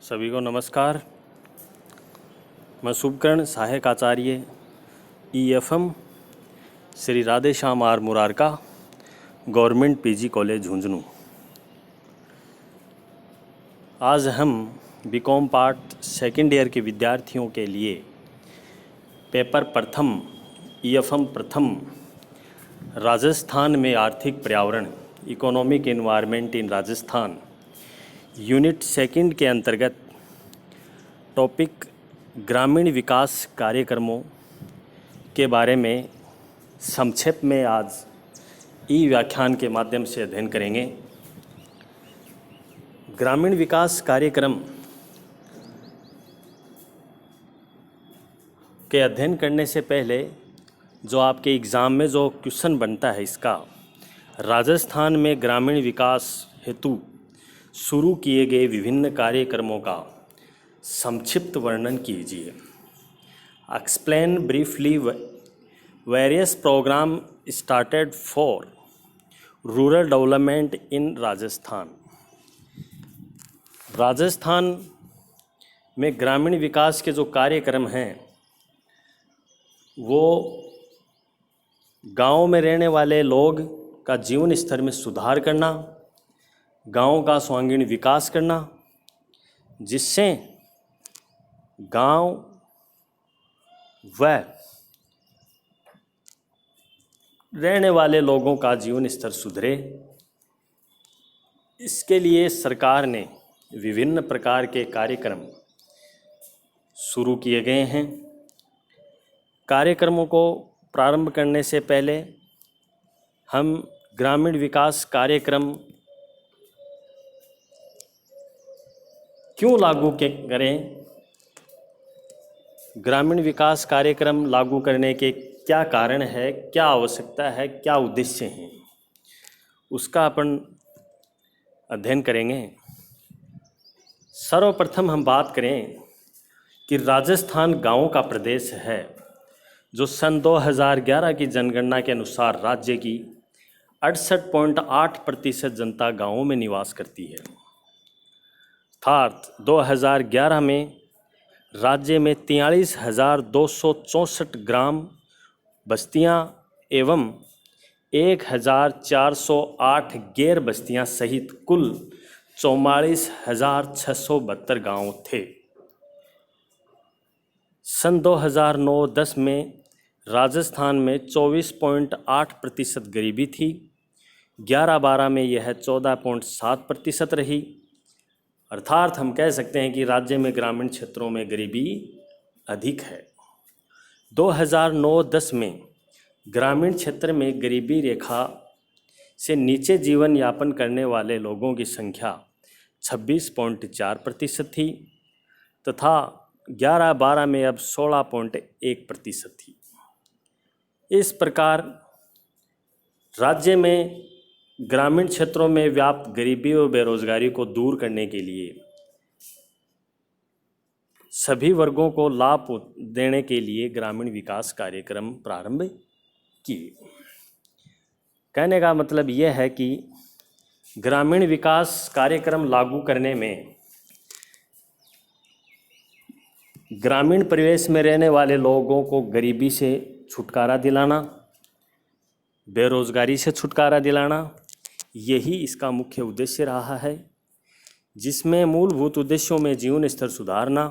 सभी को नमस्कार। मैं शुभकर्ण सहायक आचार्य EFM Shri Radhe Shyam R Murarka government PG college Jhunjhunu. आज हम BCom पार्ट सेकेंड ईयर के विद्यार्थियों के लिए पेपर प्रथम EFM प्रथम राजस्थान में आर्थिक पर्यावरण economic environment in Rajasthan unit second के अंतर्गत टॉपिक ग्रामीण विकास कार्यक्रमों के बारे में संक्षेप में आज व्याख्यान के माध्यम से अध्ययन करेंगे। ग्रामीण विकास कार्यक्रम के अध्ययन करने से पहले जो आपके एग्ज़ाम में जो क्वेश्चन बनता है, इसका राजस्थान में ग्रामीण विकास हेतु शुरू किए गए विभिन्न कार्यक्रमों का संक्षिप्त वर्णन कीजिए। Explain briefly various program started for rural development in Rajasthan. Rajasthan में ग्रामीण विकास के जो कार्यक्रम हैं वो गांव में रहने वाले लोग का जीवन स्तर में सुधार करना, गांव का सर्वांगीण विकास करना, जिससे गांव व रहने वाले लोगों का जीवन स्तर सुधरे। इसके लिए सरकार ने विभिन्न प्रकार के कार्यक्रम शुरू किए गए हैं। कार्यक्रमों को प्रारंभ करने से पहले हम ग्रामीण विकास कार्यक्रम क्यों लागू करें, ग्रामीण विकास कार्यक्रम लागू करने के क्या कारण है, क्या आवश्यकता है, क्या उद्देश्य हैं, उसका अपन अध्ययन करेंगे। सर्वप्रथम हम बात करें कि राजस्थान गांवों का प्रदेश है जो सन 2011 की जनगणना के अनुसार राज्य की 68.8% जनता गांवों में निवास करती है। अर्थात 2011 में राज्य में 43,264 ग्राम बस्तियां एवं 1,408 गैर बस्तियां सहित कुल 44,672 गांव थे। सन 2009-10 में राजस्थान में 24.8% गरीबी थी। 11-12 में यह 14.7% रही। अर्थात हम कह सकते हैं कि राज्य में ग्रामीण क्षेत्रों में गरीबी अधिक है। 2009-10 में ग्रामीण क्षेत्र में गरीबी रेखा से नीचे जीवन यापन करने वाले लोगों की संख्या 26.4% थी तथा 11-12 में अब 16.1% थी। इस प्रकार राज्य में ग्रामीण क्षेत्रों में व्याप्त गरीबी और बेरोजगारी को दूर करने के लिए सभी वर्गों को लाभ देने के लिए ग्रामीण विकास कार्यक्रम प्रारंभ किए। कहने का मतलब यह है कि ग्रामीण विकास कार्यक्रम लागू करने में ग्रामीण परिवेश में रहने वाले लोगों को गरीबी से छुटकारा दिलाना, बेरोजगारी से छुटकारा दिलाना, यही इसका मुख्य उद्देश्य रहा है, जिसमें मूलभूत उद्देश्यों में जीवन स्तर सुधारना,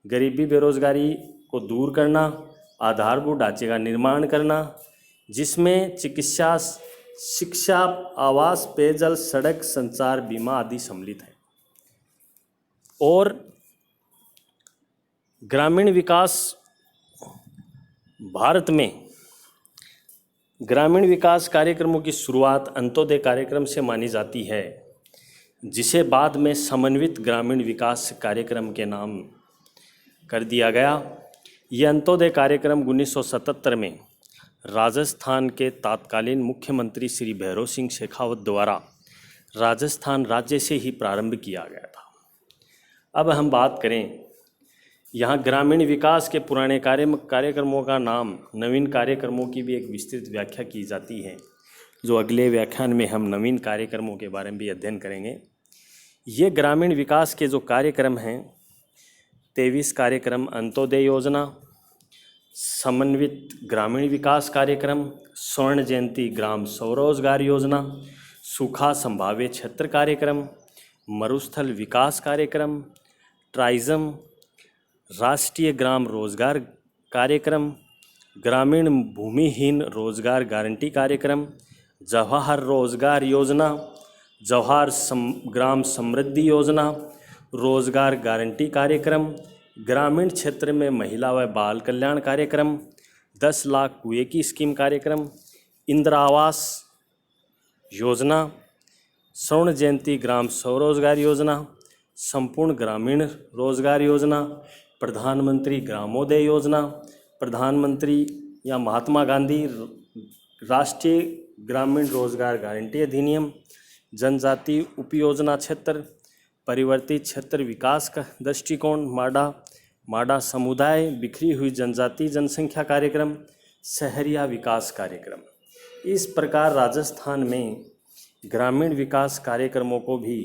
गरीबी बेरोजगारी को दूर करना, आधारभूत ढांचे का निर्माण करना, जिसमें चिकित्सा, शिक्षा, आवास, पेयजल, सड़क, संचार, बीमा आदि सम्मिलित है। और ग्रामीण विकास भारत में ग्रामीण विकास कार्यक्रमों की शुरुआत अंत्योदय कार्यक्रम से मानी जाती है, जिसे बाद में समन्वित ग्रामीण विकास कार्यक्रम के नाम कर दिया गया। यह अंत्योदय कार्यक्रम 1977 में राजस्थान के तत्कालीन मुख्यमंत्री श्री भैरों सिंह शेखावत द्वारा राजस्थान राज्य से ही प्रारंभ किया गया था। अब हम बात करें, यहाँ ग्रामीण विकास के पुराने कार्यक्रमों का नाम नवीन कार्यक्रमों की भी एक विस्तृत व्याख्या की जाती है, जो अगले व्याख्यान में हम नवीन कार्यक्रमों के बारे में भी अध्ययन करेंगे। ये ग्रामीण विकास के जो कार्यक्रम हैं, 23 कार्यक्रम अंत्योदय योजना, समन्वित ग्रामीण विकास कार्यक्रम, स्वर्ण जयंती ग्राम स्वरोजगार योजना, सूखा संभाव्य क्षेत्र कार्यक्रम, मरुस्थल विकास कार्यक्रम, ट्राइजम, राष्ट्रीय ग्राम रोजगार कार्यक्रम, ग्रामीण भूमिहीन रोजगार गारंटी कार्यक्रम, जवाहर रोजगार योजना, जवाहर ग्राम समृद्धि योजना, रोजगार गारंटी कार्यक्रम, ग्रामीण क्षेत्र में महिला व बाल कल्याण कार्यक्रम, 10 लाख कुएं की स्कीम कार्यक्रम, इंदिरा आवास योजना, स्वर्ण जयंती ग्राम स्वरोजगार योजना, संपूर्ण ग्रामीण रोजगार योजना, प्रधानमंत्री ग्रामोदय योजना, प्रधानमंत्री या महात्मा गांधी राष्ट्रीय ग्रामीण रोजगार गारंटी अधिनियम, जनजाति उपयोजना क्षेत्र, परिवर्तित क्षेत्र विकास का दृष्टिकोण माडा समुदाय बिखरी हुई जनजाति जनसंख्या कार्यक्रम, शहरिया विकास कार्यक्रम। इस प्रकार राजस्थान में ग्रामीण विकास कार्यक्रमों को भी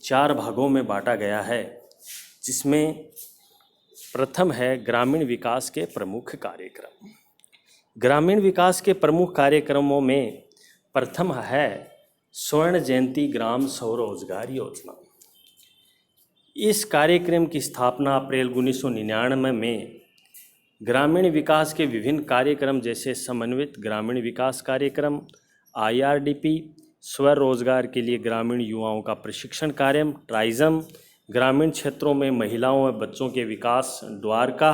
4 भागों में बांटा गया है, जिसमें प्रथम है ग्रामीण विकास के प्रमुख कार्यक्रम। ग्रामीण विकास के प्रमुख कार्यक्रमों में प्रथम है स्वर्ण जयंती ग्राम स्वरोजगार योजना। इस कार्यक्रम की स्थापना अप्रैल 1999 में ग्रामीण विकास के विभिन्न कार्यक्रम जैसे समन्वित ग्रामीण विकास कार्यक्रम, IRDP, स्वरोजगार के लिए ग्रामीण युवाओं का प्रशिक्षण कार्यक्रम, ट्राइजम, ग्रामीण क्षेत्रों में महिलाओं व बच्चों के विकास, द्वारका,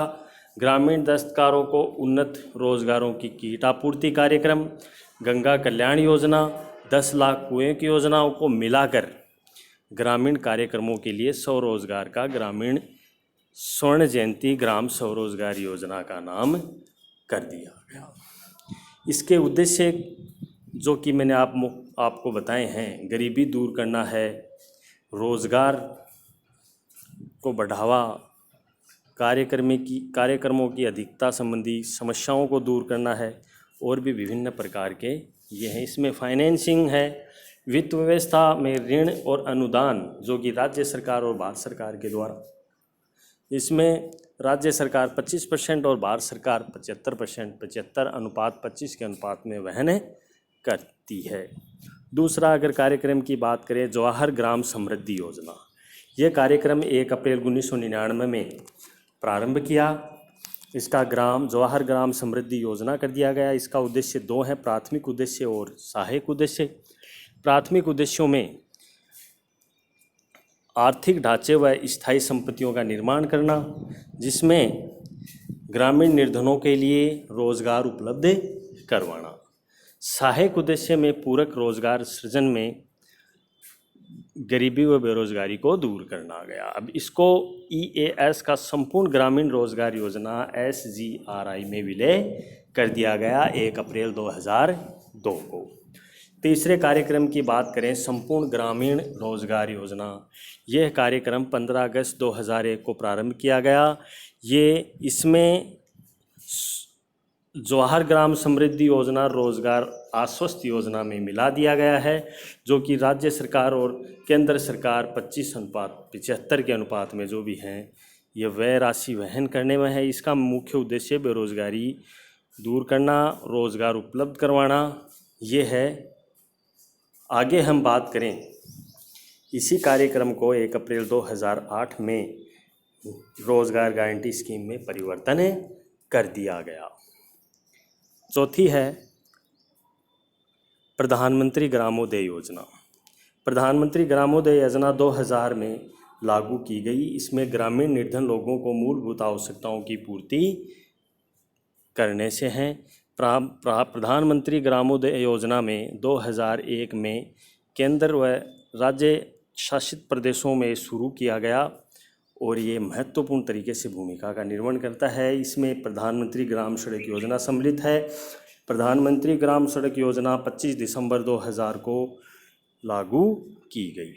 ग्रामीण दस्तकारों को उन्नत रोजगारों की कीट आपूर्ति कार्यक्रम, गंगा कल्याण योजना, 10 लाख कुएं की योजनाओं को मिलाकर ग्रामीण कार्यक्रमों के लिए स्वरोजगार का ग्रामीण स्वर्ण जयंती ग्राम स्वरोजगार योजना का नाम कर दिया गया। इसके उद्देश्य जो कि मैंने आपको बताए हैं, गरीबी दूर करना है, रोजगार को बढ़ावा, कार्यक्रमों की अधिकता संबंधी समस्याओं को दूर करना है, और भी विभिन्न प्रकार के ये हैं। इसमें फाइनेंसिंग है, वित्त व्यवस्था में ऋण और अनुदान जो कि राज्य सरकार और भारत सरकार के द्वारा, इसमें राज्य सरकार 25% और भारत सरकार 75%, 75:25 के अनुपात में वहन करती है। दूसरा अगर कार्यक्रम की बात करें, जवाहर ग्राम समृद्धि योजना, यह कार्यक्रम 1 अप्रैल 1999 में प्रारंभ किया। इसका जवाहर ग्राम समृद्धि योजना कर दिया गया। इसका उद्देश्य 2 है, प्राथमिक उद्देश्य और सहायक उद्देश्य। प्राथमिक उद्देश्यों में आर्थिक ढांचे व स्थायी संपत्तियों का निर्माण करना, जिसमें ग्रामीण निर्धनों के लिए रोजगार उपलब्ध करवाना। सहायक उद्देश्य में पूरक रोजगार सृजन में गरीबी व बेरोजगारी को दूर करना गया। अब इसको EAS का संपूर्ण ग्रामीण रोजगार योजना SGRI में विलय कर दिया गया 1 अप्रैल 2002 को। तीसरे कार्यक्रम की बात करें, संपूर्ण ग्रामीण रोजगार योजना, यह कार्यक्रम 15 अगस्त 2001 को प्रारंभ किया गया। इसमें जवाहर ग्राम समृद्धि योजना रोजगार आश्वस्त योजना में मिला दिया गया है, जो कि राज्य सरकार और केंद्र सरकार 25:75 के अनुपात में जो भी हैं, ये व्यय राशि वहन करने में है। इसका मुख्य उद्देश्य बेरोजगारी दूर करना, रोजगार उपलब्ध करवाना, ये है। आगे हम बात करें, इसी कार्यक्रम को 1 अप्रैल 2008 में रोजगार गारंटी स्कीम में परिवर्तन कर दिया गया। चौथी है प्रधानमंत्री ग्रामोदय योजना। प्रधानमंत्री ग्रामोदय योजना 2000 में लागू की गई। इसमें ग्रामीण निर्धन लोगों को मूलभूत आवश्यकताओं की पूर्ति करने से हैं। प्रधानमंत्री ग्रामोदय योजना में 2001 में केंद्र व राज्य शासित प्रदेशों में शुरू किया गया और ये महत्वपूर्ण तरीके से भूमिका का निर्वहन करता है। इसमें प्रधानमंत्री ग्राम सड़क योजना सम्मिलित है। प्रधानमंत्री ग्राम सड़क योजना 25 दिसंबर 2000 को लागू की गई।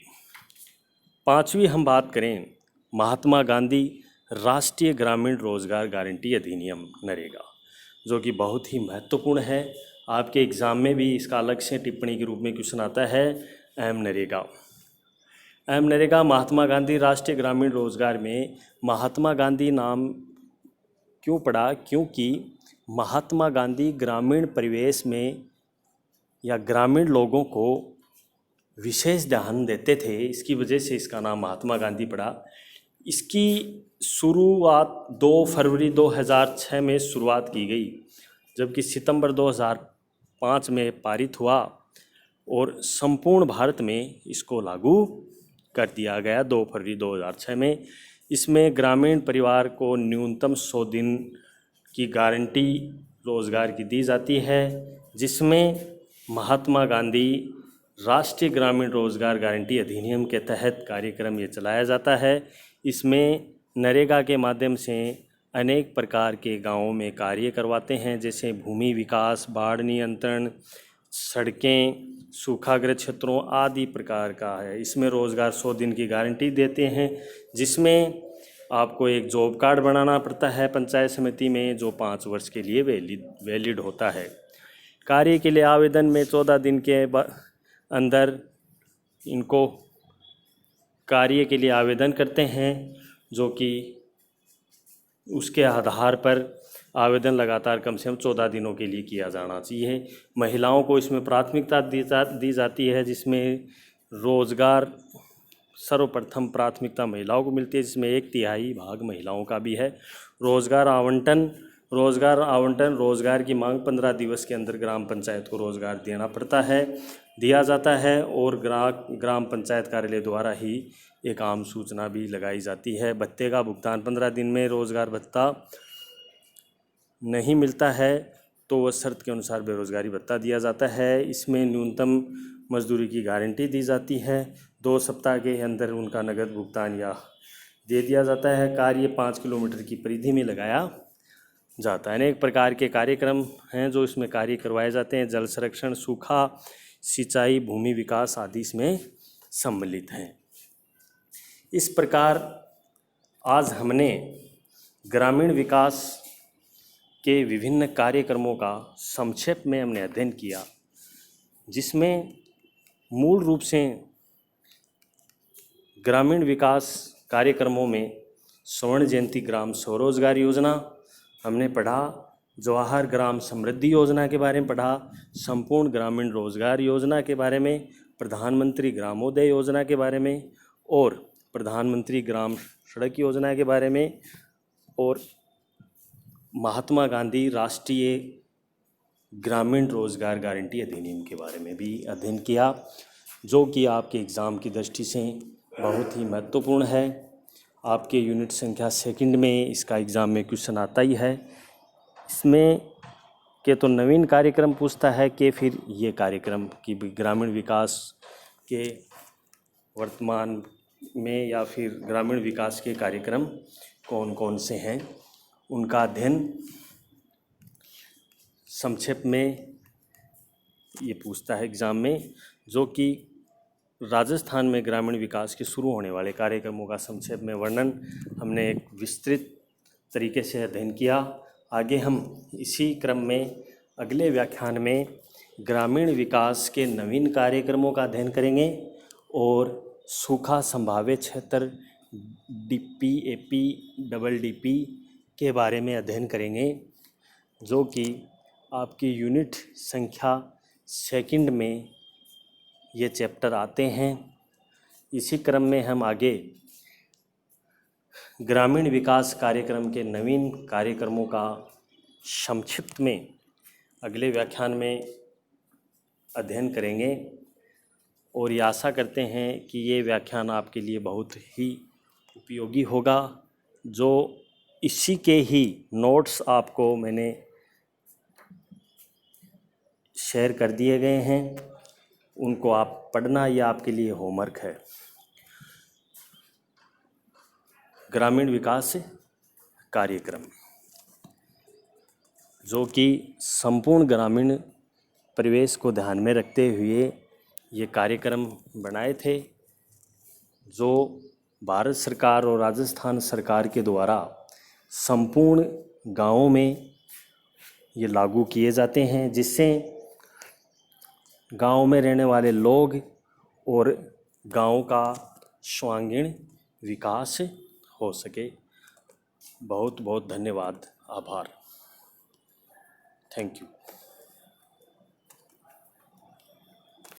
पांचवी हम बात करें, महात्मा गांधी राष्ट्रीय ग्रामीण रोजगार गारंटी अधिनियम नरेगा, जो कि बहुत ही महत्वपूर्ण है। आपके एग्ज़ाम में भी इसका अलग से टिप्पणी के रूप में क्वेश्चन आता है, नरेगा। नरेगा महात्मा गांधी राष्ट्रीय ग्रामीण रोजगार में महात्मा गांधी नाम क्यों पड़ा? क्योंकि महात्मा गांधी ग्रामीण परिवेश में या ग्रामीण लोगों को विशेष ध्यान देते थे, इसकी वजह से इसका नाम महात्मा गांधी पड़ा। इसकी शुरुआत 2 फरवरी 2006 में शुरुआत की गई, जबकि सितंबर 2005 में पारित हुआ और संपूर्ण भारत में इसको लागू कर दिया गया 2 फरवरी 2006 में। इसमें ग्रामीण परिवार को न्यूनतम 100 दिन की गारंटी रोज़गार की दी जाती है, जिसमें महात्मा गांधी राष्ट्रीय ग्रामीण रोजगार गारंटी अधिनियम के तहत कार्यक्रम ये चलाया जाता है। इसमें नरेगा के माध्यम से अनेक प्रकार के गांवों में कार्य करवाते हैं, जैसे भूमि विकास, बाढ़ नियंत्रण, सड़कें, सूखाग्रस्त क्षेत्रों आदि प्रकार का है। इसमें रोज़गार 100 दिन की गारंटी देते हैं, जिसमें आपको एक जॉब कार्ड बनाना पड़ता है पंचायत समिति में, जो 5 वर्ष के लिए वैलिड होता है। कार्य के लिए आवेदन में 14 दिन के अंदर इनको कार्य के लिए आवेदन करते हैं, जो कि उसके आधार पर आवेदन लगातार कम से कम 14 दिनों के लिए किया जाना चाहिए। महिलाओं को इसमें प्राथमिकता दी जाती है, जिसमें रोज़गार सर्वप्रथम प्राथमिकता महिलाओं को मिलती है, जिसमें 1/3 भाग महिलाओं का भी है। रोज़गार आवंटन रोज़गार की मांग 15 दिवस के अंदर ग्राम पंचायत को रोज़गार दिया जाता है और ग्राम पंचायत कार्यालय द्वारा ही एक आम सूचना भी लगाई जाती है। भत्ते का भुगतान 15 दिन में रोज़गार भत्ता नहीं मिलता है तो वह शर्त के अनुसार बेरोज़गारी भत्ता दिया जाता है। इसमें न्यूनतम मजदूरी की गारंटी दी जाती है। 2 सप्ताह के अंदर उनका नगद भुगतान या दे दिया जाता है। कार्य 5 किलोमीटर की परिधि में लगाया जाता है। अनेक प्रकार के कार्यक्रम हैं जो इसमें कार्य करवाए जाते हैं। जल संरक्षण, सूखा, सिंचाई, भूमि विकास आदि इसमें सम्मिलित हैं। इस प्रकार आज हमने ग्रामीण विकास के विभिन्न कार्यक्रमों का संक्षेप में हमने अध्ययन किया, जिसमें मूल रूप से ग्रामीण विकास कार्यक्रमों में स्वर्ण जयंती ग्राम स्वरोजगार योजना हमने पढ़ा, जवाहर ग्राम समृद्धि योजना के बारे में पढ़ा, संपूर्ण ग्रामीण रोजगार योजना के बारे में, प्रधानमंत्री ग्रामोदय योजना के बारे में और प्रधानमंत्री ग्राम सड़क योजना के बारे में और महात्मा गांधी राष्ट्रीय ग्रामीण रोजगार गारंटी अधिनियम के बारे में भी अध्ययन किया, जो कि आपके एग्ज़ाम की दृष्टि से बहुत ही महत्वपूर्ण है। आपके यूनिट संख्या 2 में इसका एग्ज़ाम में क्वेश्चन आता ही है। इसमें के तो नवीन कार्यक्रम पूछता है कि फिर ये कार्यक्रम कि ग्रामीण विकास के वर्तमान में या फिर ग्रामीण विकास के कार्यक्रम कौन कौन से हैं, उनका अध्ययन संक्षेप में ये पूछता है एग्ज़ाम में, जो कि राजस्थान में ग्रामीण विकास के शुरू होने वाले कार्यक्रमों का संक्षेप में वर्णन हमने एक विस्तृत तरीके से अध्ययन किया। आगे हम इसी क्रम में अगले व्याख्यान में ग्रामीण विकास के नवीन कार्यक्रमों का अध्ययन करेंगे और सूखा संभावित क्षेत्र DPAP DDP के बारे में अध्ययन करेंगे, जो कि आपकी यूनिट संख्या 2 में ये चैप्टर आते हैं। इसी क्रम में हम आगे ग्रामीण विकास कार्यक्रम के नवीन कार्यक्रमों का संक्षिप्त में अगले व्याख्यान में अध्ययन करेंगे और ये आशा करते हैं कि ये व्याख्यान आपके लिए बहुत ही उपयोगी होगा। जो इसी के ही नोट्स आपको मैंने शेयर कर दिए गए हैं, उनको आप पढ़ना, ये आपके लिए होमवर्क है। ग्रामीण विकास कार्यक्रम, जो कि संपूर्ण ग्रामीण परिवेश को ध्यान में रखते हुए ये कार्यक्रम बनाए थे, जो भारत सरकार और राजस्थान सरकार के द्वारा संपूर्ण गांवों में ये लागू किए जाते हैं, जिससे गांव में रहने वाले लोग और गांव का सर्वांगीण विकास हो सके। बहुत बहुत धन्यवाद, आभार। Thank you.